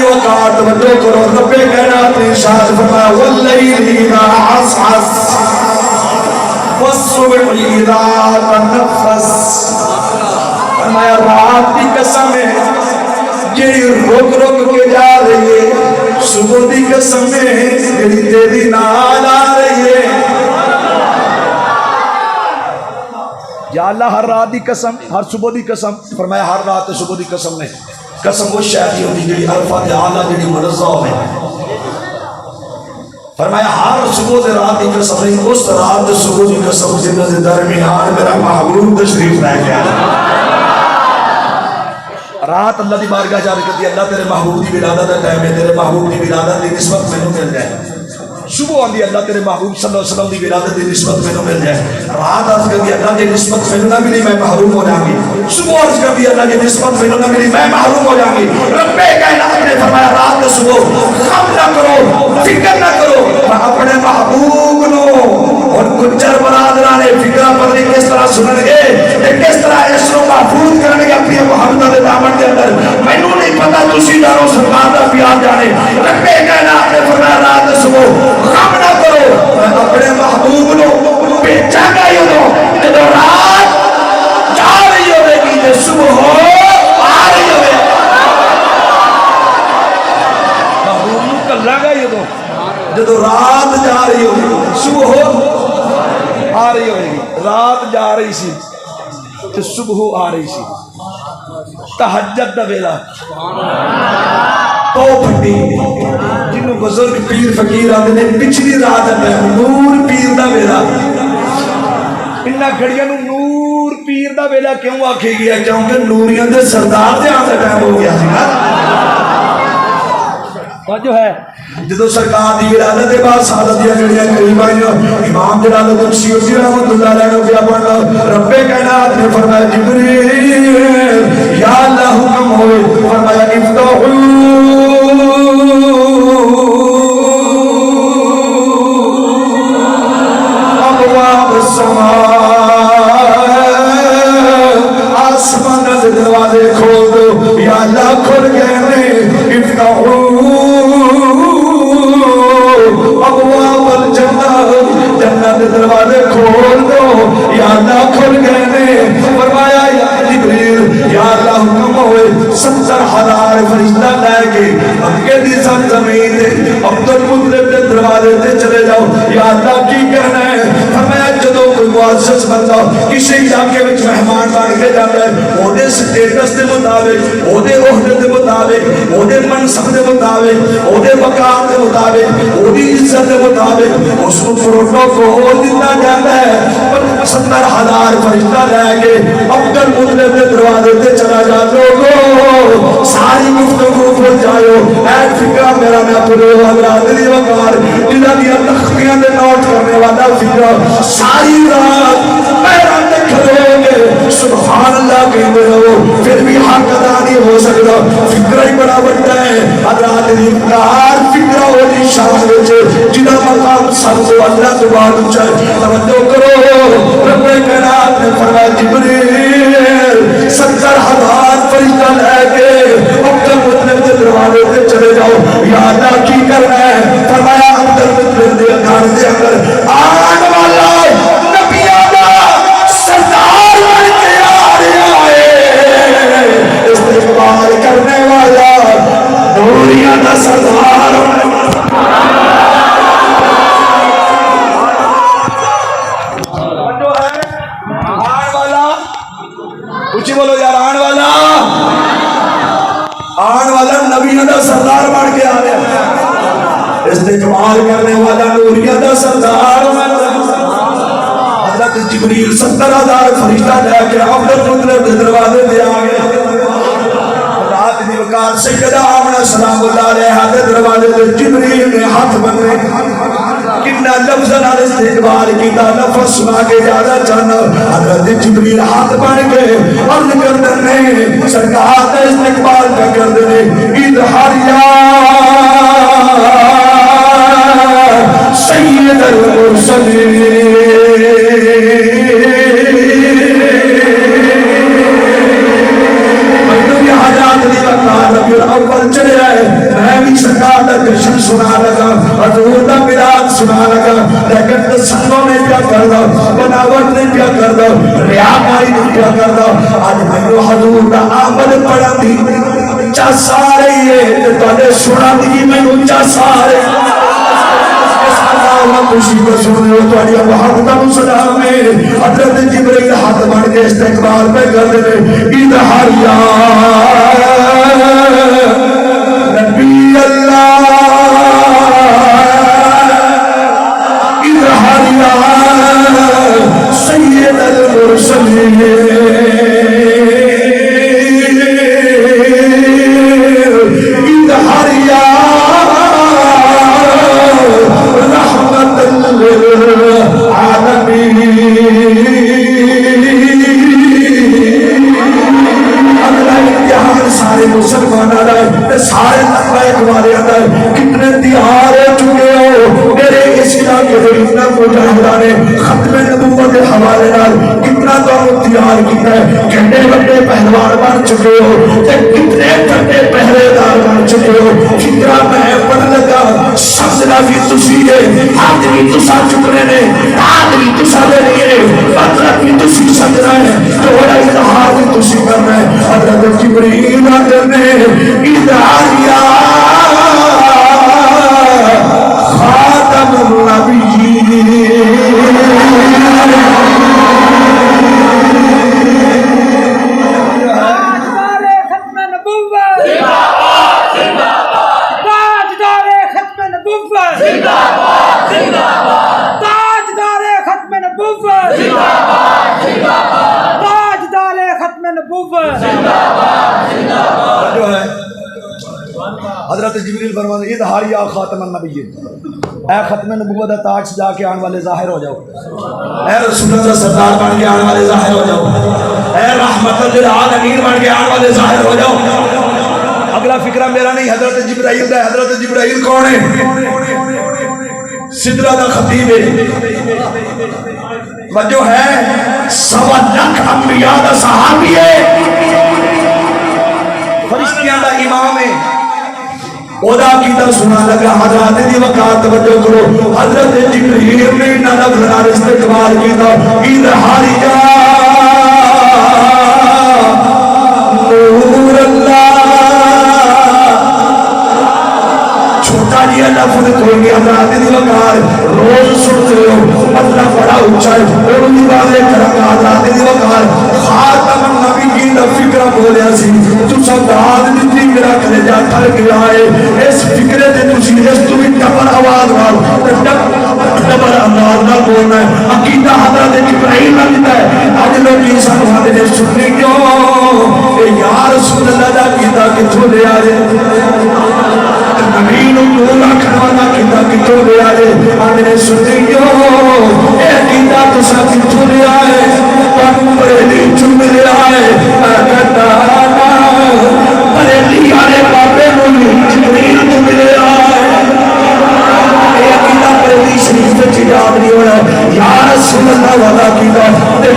وقار توجہ کرو رب کائنات نے ارشاد فرمایا واللیل اذا عسعس والصبح اذا تنفس فرمایا رات کی قسم ہے جیڑی رک رک کے جا رہی ہے صبح کی قسم ہے جیڑی تیری نال آ رہی ہے یا اللہ ہر رات دی قسم ہر صبح دی قسم فرمایا ہر رات صبح دی قسم نے قسم وہ شاہدی ہوتی جیڑی الفاظ اعلیٰ جیڑی منزہ ہے فرمایا ہر صبح دے رات دی قسم نہیں اس رات دے صبح دی قسم جنہ دے درمیان میرا محبوب تشریف رہ گیا رات اللہ دی بارگاہ جا رہی کرتی اللہ تیرے محبوب دی ولادت دا ٹائم ہے تیرے محبوب دی ولادت دی نسبت میں مل جائے صبح آندھی اللہ تیرے محبوب صلی اللہ علیہ وسلم دی ولادت دی نسبت میں مل جائے رات عرض کر دی اللہ کی نسبت میں نہ ملی میں محروم ہو جاؤں گی صبح عرض کر دی اللہ کی نسبت میں نہ ملی میں محروم ہو جاؤں گی رب کائنات نے فرمایا رات کو صبح غم نہ کرو فکر نہ کرو میں اپنے محبوب نو اور گجر برادران فکرہ پتری کس طرح سنن گے کس طرح اس کو محفوظ کرنے گے اپنی محمد دے دامن کے اندر میں نو نہیں پتا تسی دارو سرکار دا پیار جانے رب کائنات نے فرمایا رات صبح غم نہ کرو میں اپنے محبوب نو بیچا گا ہی ہو جب رات جا رہی ہوئے گی جب صبح ہو آ رہی ہوئے محبوب نو کلہ گا ہی ہو جب رات جا رہی ہوگی صبح ہو آ رہی ہوئے گی رات جا رہی سی تو صبح آ رہی سی تہجد دا ویلا تو پھٹی جنہوں بزرگ پیر فقیر آتے نے پچھلی رات ہے نور پیر دا ویلا انہا کھڑیاں نور پیر دا ویلا کیوں آکھے گیا کیونکہ نوریاں دے سردار دے آتے ٹائم ہو گیا جو ہے جدو سرکار دی ولادت دے بعد سعادت دیا جڑیاں قریب آئیاں امام جلال الدین سیوطی رحمۃ اللہ علیہ نے کیا پڑھنا رب کائنات نے فرمایا جبریل یا اللہ حکم ہوئے فرمایا افتحوا ابواب السماء آسمان کے دروازے کھول دو یا اللہ کھل گئے افتحوا ابواب الجنہ جنت دروازے کھول دو یا اللہ کھل گئے نے فرمایا یا جبریل یا اللہ حکم ہوئے 70,000 فرشتہ لے کے مکے دی زمین عبد المطلب کے دروازے تے چلے جاؤ یا اللہ کی کرنا ہے فرمایا جدو کوئی معزز بندہ کسی علاقے وچ مہمان بن کے جاتا ہے اودے سٹیٹس دے مطابق اودے عہدے دے مطابق اودے منصب دے مطابق اودے وقار دے مطابق اودی عزت دے مطابق اس کو پروٹوکول دیتا جاتا ہے 70,000 فرشتہ لے کے عبد المطلب کے دروازے تے چلا جا لوگو ساری گفتگو بھول جاؤ اے فکرہ میرا میں پورے حضرات دی وقار جنہاں دیا تخفیاں دے نوٹ کرنے والا فکرہ ساری رات میرا تے کھلو گے سبحان اللہ کہتے رہو پھر بھی حق ادا نہیں ہو سکتا فکرہ ہی بڑا بڑھتا ہے حضرات دی وقار فکرہ ہو جی شاہ وچے جنہاں مقام سب کو اللہ تو بات اچھا توجہ کرو رب کائنات نے فرمایا جبریل 70,000 فرشتہ لے کے عبد المطلب کے دروازے تے چلے جاؤ یا اللہ کی کرنا ہے فرمایا عبد المطلب دے گھر دے اندر آن والا نبیوں دا سردار بن کے آ رہا ہے استقبال کرنے والا نوریاں دا سردار بولو یار آن والا نبیوں دا سردار بن کے آ رہا استقبال کرنے والا نوریہ دا سردار حضرت جبریل 70,000 فرشتہ لے کے عبد المطلب کے دروازے پہ آ گئے رات دی وقار سیدہ آمنہ سلام اللہ علیہ کے دروازے پہ جبریل نے ہاتھ بندے کتنا لفظ نال استقبال کیتا لفظ سنا کے جانا چاہنا حضرت جبریل ہاتھ بن کے عرض کرتے ہیں سرکار کا استقبال کا کرتے ہیں اظہار یا سید المرسلین حضرات دی وقار ربی الاول چلے آئے سنا لگا حضور دا میلاد سنا لگا لیکن تسنوں نے کیا کردا بناوٹ نے کیا کردا ریاکاری نے کیا کردا آج مینوں حضور دا آمد پڑھن دی چس آ رہی ہے تے تواڈے سنن دی مینوں چس آ رہی ہے خوشی کو سن لو تواڈی محبت نو سلام ہے حضرت جبرائیل ہاتھ بن کے استقبال پہ کر دے اظہار یا نبی اللہ اظہار یا سید المرسلین اظہار یا سارے مسلمان سارے ہمارے اندر کتنے تیار ہو چکے ہو میرے اس علاقے کے اتنا مجاہدہ نے ختم نبوت کے حوالے نال کتنا تو تیار کیا ہے کتنے بڑے پہلوان بن چکے ہو کتنے بڑے پہرے دار بن چکے ہو فکرہ میں پڑھ لگا سمجھنا بھی تسی ہے ہاتھ بھی تسا چکنے نے ہاتھ بھی تسا لے لیے مطلب بھی تسی سمجھنا ہے تھوڑا اظہار بھی تسی کرنا ہے حضرت جبرائیل کرنے اظہار یا خاتم النبیین حضرت جبریل فرماتے ہیں اظہار یا خاتم النبیین اے ختم نبوت کا تاج سجا کے آنے والے ظاہر ہو جاؤ اے رسول اللہ سردار بن کے آنے والے ظاہر ہو جاؤ اے رحمت للعالمین بن کے آنے والے ظاہر ہو جاؤ اگلا فکرہ میرا نہیں حضرت جبرائیل دا حضرت جبرائیل کون ہے سدرہ دا خطیب ہے وجہ ہے 1.25 لاکھ انبیاء دا صحابی ہے فرشتیاں دا امام ہے خدا کی تا سنا لگا حضرات دی وقات توجہ کرو حضرت جبرائیل نے نہ نظر استقبال کیتا اظہار یا نور اللہ چھوٹا جیا لفظ کوئی نہیں حضرات دی وقات روز سنتے ہو مطلب بڑا اونچا ہے اور ان والے کرا حضرات دی وقات خاتم النبیین دا فکر بولیا سی تو سب داد دیتی میرا کھلے جا کھل گیا ہے اس فکرے دے تسی اس تو بھی ڈبل آواز وال ڈبل انداز نہ بولنا ہے عقیدہ حضرت جبرائیل نہ دیتا ہے آج لوگ انسان ہمارے نے سننے کیوں اے یا رسول اللہ دا عقیدہ کتھوں لے آئے نبین اللہ کھڑوانا عقیدہ کتھوں لے آئے آج نے سننے کیوں اے عقیدہ تسا کتھوں لے آئے پانو بریلی چن لے آئے بریلی آنے بابے ملی جبریل کو ملے آئے اے عقیدہ بریلی شریف سے یاد نہیں ہونا یا رسول اللہ والا عقیدہ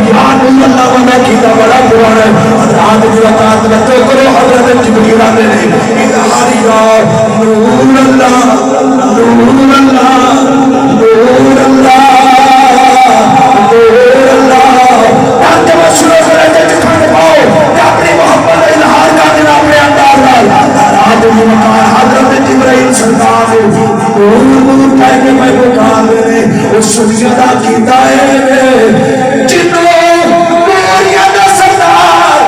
یا نور اللہ والا عقیدہ بڑا پرانا ہے حضرات کی وقات میں تو کرو حضرت جبریل آنے نہیں اظہار یا نور اللہ نور اللہ نور اللہ حضرت جبرائیل سرکار نور کہہ کے میں پکار دے اس سنیدہ کیتا ہے جنوں نوریہ دا سردار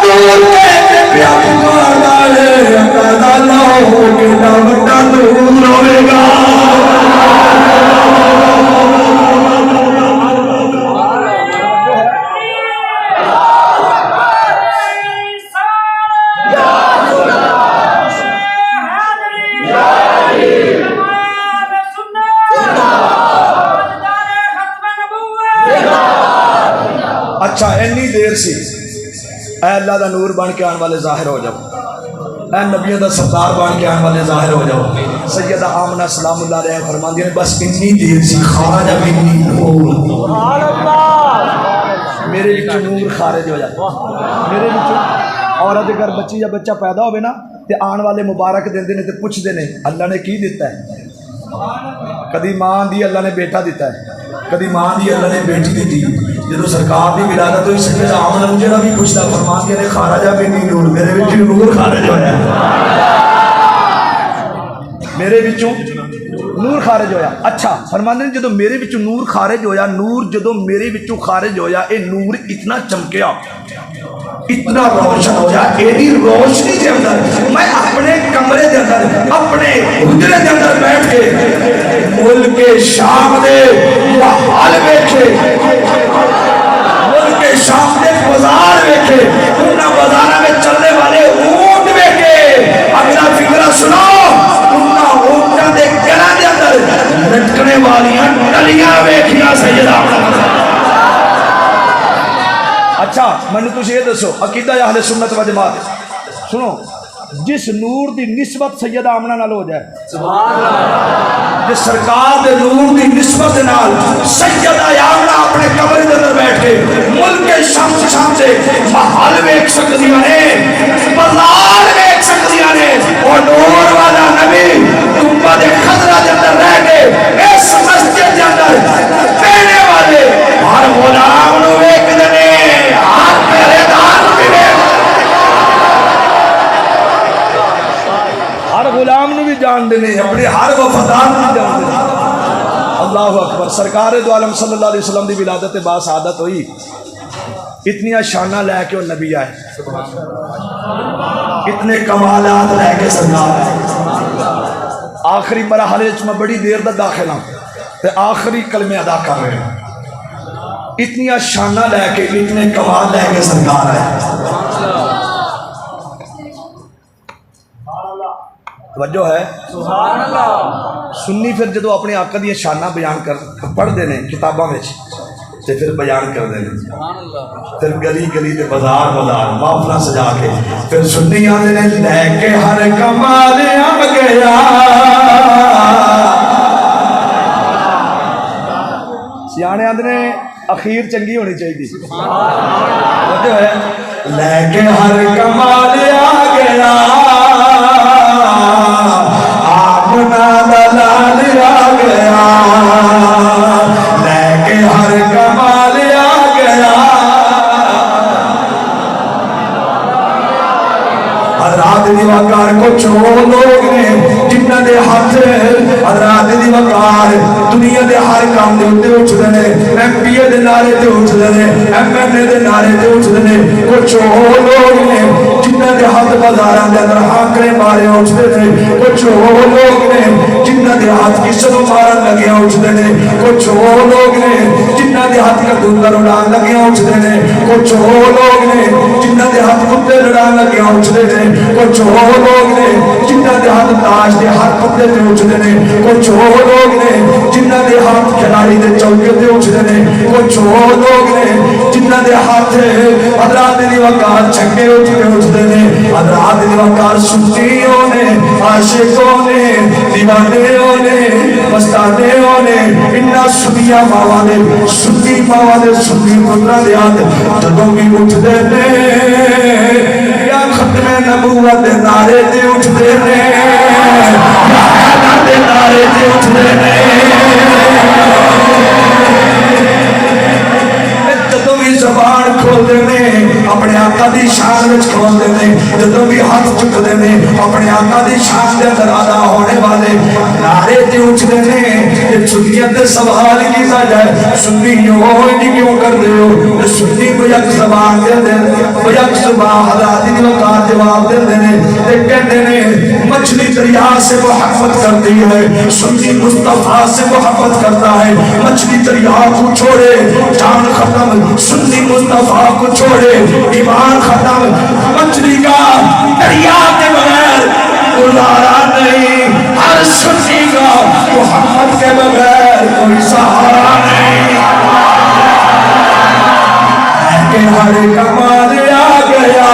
نور کہہ کے پیا پکار دے اندازہ اللہ ہو کے بڑا نور ہوئے گا اچھا اینی دیر سی اے اللہ دا نور بن کے آن والے ظاہر ہو جاؤ اے نبیوں دا سردار بن کے آن والے ظاہر ہو جاؤ سیدہ آمنہ سلام اللہ علیہ فرمان دیا بس انی دیر سی خارج منی نور میرے لئے نور خارج ہو جاتا میرے لئے عورت اگر بچی یا بچہ پیدا ہوئے نا تو آن والے مبارک دیندے نے تے پوچھتے ہیں اللہ نے کی دیتا ہے. کدی ماں دی اللہ نے بیٹا دیتا ہے, کدی ماں دی اللہ نے بیٹی دیتی. جدو سرکار دی ولادت ہوئی سیدنا آمنہ جڑا بھی پوچھتا فرماندے نے خارجہ منی نور, میرے وچ نور خارج ہویا, میرے وچوں نور خارج ہویا. اچھا فرماندے نے جدو میرے وچوں نور خارج ہویا, نور جدو میرے وچوں خارج ہویا, اے نور اتنا چمکیا, اتنا روشن ہو جائے, ایڈی روشنی کے اندر میں اپنے کمرے کے اندر اپنے حجرے کے اندر بیٹھ کے ملک شام دے محال ویکھے, ملک شام دے بازار ویکھے, انہاں بازاراں میں چلنے والے اونٹ ویکھے. اگلا فکرہ سنو, انہاں اونٹاں دے گلاں دے اندر لٹکنے والیاں ڈلیاں ویکھیاں سیدہ آمنہ. اچھا مینوں تسی یہ دسو عقیدہ اہل سنت و جماعت, سنو جس نور دی نسبت سیدہ آمنہ نال ہو جائے, سبحان اللہ, جس سرکار دے نور دی نسبت نال سیدہ آمنہ اپنے کمرے دے اندر بیٹھ کے ملک شام سے محل ویکھ سکدیاں نے, بازار ویکھ سکدیاں نے, اور نور والا نبی گنبد خضرا دے اندر رہ کے اس مسجد دے اندر پہنے والے ہر غلام نو ویکھ دے, ہر غلام نو بھی جان دینے, اپنے ہر وفادار نو جان دینے. اللہ اکبر. سرکار دو عالم صلی اللہ علیہ وسلم دی ولادت با سعادت ہوئی, اتنی شانہ لے کے وہ نبی آئے, اتنے کمالات لے کے سرکار آئے. آخری مرحلے میں بڑی دیر دا داخل ہوں تے آخری کلمے ادا کر رہے ہیں, اتنی شانہ لے کے اتنے کمال لے کے سرکار آئے. توجہ ہے, سبحان اللہ. سنی پھر جدو اپنے آقا دی شانہ بیان کر پڑھ دینے کتاباں میں تے پھر بیان کر دینے, پھر گلی گلی تے بازار بازار محفلاں سجا کے پھر سنی آندے نے لے کے ہر کمال آ گیا, سیانے آندے نے اخیر چنگی ہونی چاہیے. توجہ ہے, لے کے ہر کمال آ گیا, آمنہ دلال آ گیا, لے کے ہر کمال آ گیا. حضرات دی وقار کچھ وہ لوگ نے جنہ دے ہاتھ حضرات دی وقار دنیا دے ہر کام دے اٹھتے اٹھتے نے, ایم پی اے دے نعرے دے اٹھتے نے, ایم این اے دے نعرے دے اٹھتے نے. کچھ وہ لوگ نے جنہ دے ہاتھ بازاراں دے اندر ہانکڑے مارے اٹھتے نے, کچھ وہ لوگ نے جنہ دے ہاتھ کسے نوں مارن لگے اٹھتے نے, کچھ وہ لوگ نے جنہ دے ہاتھ کا دنگا اڑان لگے اٹھتے نے, کچھ وہ لوگ نے جنہ دے ہاتھ کتے لڑان لگے اٹھتے نے, کچھ وہ لوگ نے جنہ دے ہاتھ تاج دے ہر کتے تے اٹھتے نے, کچھ وہ لوگ نے جنہ دے ہاتھ کھلاڑی دے چوکے تے اٹھتے نے, کچھ وہ لوگ نے جنہ دے ہاتھ حضرات دی وقار چھکے اٹھتے نے, حضرات دی وقار سنیوں نے, عاشقوں نے, دیوانیوں نے, مستانیوں نے, انہاں سنیاں ماواں دے سنی ماواں دے سنی پتراں دے ہاتھ جدوں بھی اٹھتے نے یا ختم نبوت دے نعرے تے اٹھتے نے, یا حیدر دے نعرے تے اٹھتے نے. جدوں بھی زبان کھولتے ہیں اپنے آقا دی شان وچ کھولتے ہیں, جدوں بھی ہاتھ چکتے ہیں اپنے آقا دی شان دے اندر ادا ہونے والے نعرے تے اٹھتے ہیں. یہ سنیت دے سوال کیتا جائے, سنیوں نہیں کیوں کر دے ہو, سنی کو یک زبان دے دے, یک زبان حضرات دی وقار جواب دے دے تے کہتے ہیں مچھلی دریا سے محبت کرتی ہے, سنی مصطفیٰ سے محبت کرتا ہے. مچھلی دریا کو چھوڑے جان ختم, سنی مصطفیٰ کو چھوڑے ایمان ختم. مچھلی کا دریا کے بغیر گزارا نہیں, ہر سنی کا محمد کے بغیر کوئی سہارا نہیں. کہ ہر کمال آ گیا,